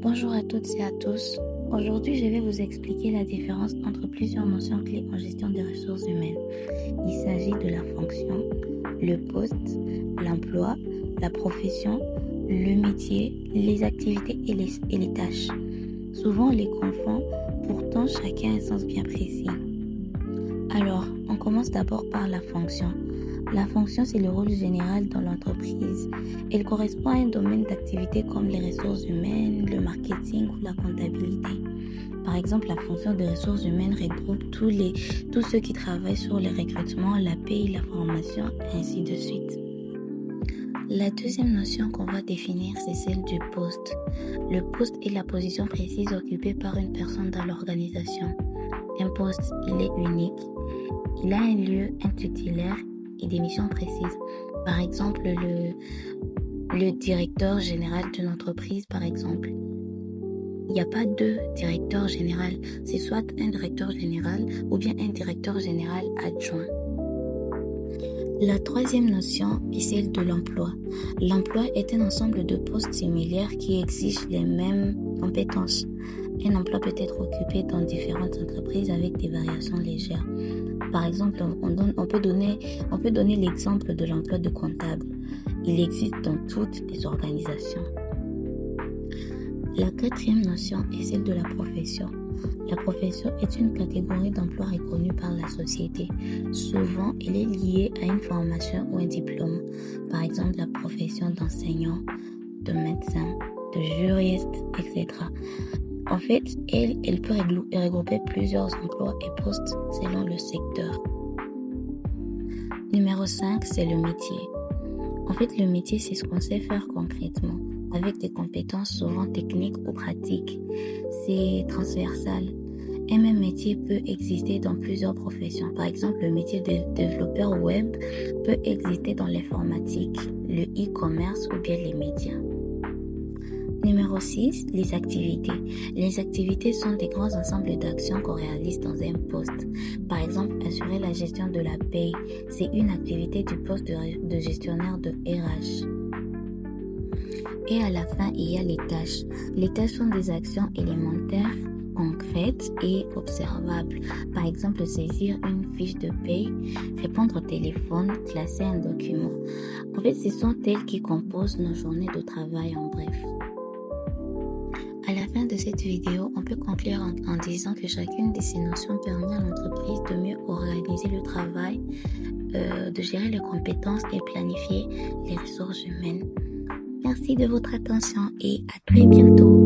Bonjour à toutes et à tous. Aujourd'hui, je vais vous expliquer la différence entre plusieurs notions clés en gestion des ressources humaines. Il s'agit de la fonction, le poste, l'emploi, la profession, le métier, les activités et les tâches. Souvent, on les confond, pourtant chacun a un sens bien précis. Alors, on commence d'abord par la fonction. La fonction, c'est le rôle général dans l'entreprise. Elle correspond à un domaine d'activité comme les ressources humaines, le marketing ou la comptabilité. Par exemple, la fonction des ressources humaines regroupe tous ceux qui travaillent sur le recrutement, la paie, la formation, et ainsi de suite. La deuxième notion qu'on va définir, c'est celle du poste. Le poste est la position précise occupée par une personne dans l'organisation. Un poste, il est unique. Il a un lieu, un titulaire et des missions précises. Par exemple, le directeur général d'une entreprise, par exemple. Il n'y a pas deux directeurs généraux. C'est soit un directeur général ou bien un directeur général adjoint. La troisième notion est celle de l'emploi. L'emploi est un ensemble de postes similaires qui exigent les mêmes compétences. Un emploi peut être occupé dans différentes entreprises avec des variations légères. Par exemple, on peut donner l'exemple de l'emploi de comptable. Il existe dans toutes les organisations. La quatrième notion est celle de la profession. La profession est une catégorie d'emploi reconnue par la société. Souvent, elle est liée à une formation ou un diplôme. Par exemple, la profession d'enseignant, de médecin, de juriste, etc. En fait, elle peut regrouper plusieurs emplois et postes selon le secteur. Numéro 5, c'est le métier. En fait, le métier, c'est ce qu'on sait faire concrètement, avec des compétences souvent techniques ou pratiques. C'est transversal. Un même métier peut exister dans plusieurs professions. Par exemple, le métier de développeur web peut exister dans l'informatique, le e-commerce ou bien les médias. Numéro 6, les activités. Les activités sont des grands ensembles d'actions qu'on réalise dans un poste. Par exemple, assurer la gestion de la paie, c'est une activité du poste de gestionnaire de RH. Et à la fin, il y a les tâches. Les tâches sont des actions élémentaires, concrètes et observables. Par exemple, saisir une fiche de paie, répondre au téléphone, classer un document. En fait, ce sont elles qui composent nos journées de travail en bref. À la fin de cette vidéo, on peut conclure en disant que chacune de ces notions permet à l'entreprise de mieux organiser le travail, de gérer les compétences et planifier les ressources humaines. Merci de votre attention et à très bientôt.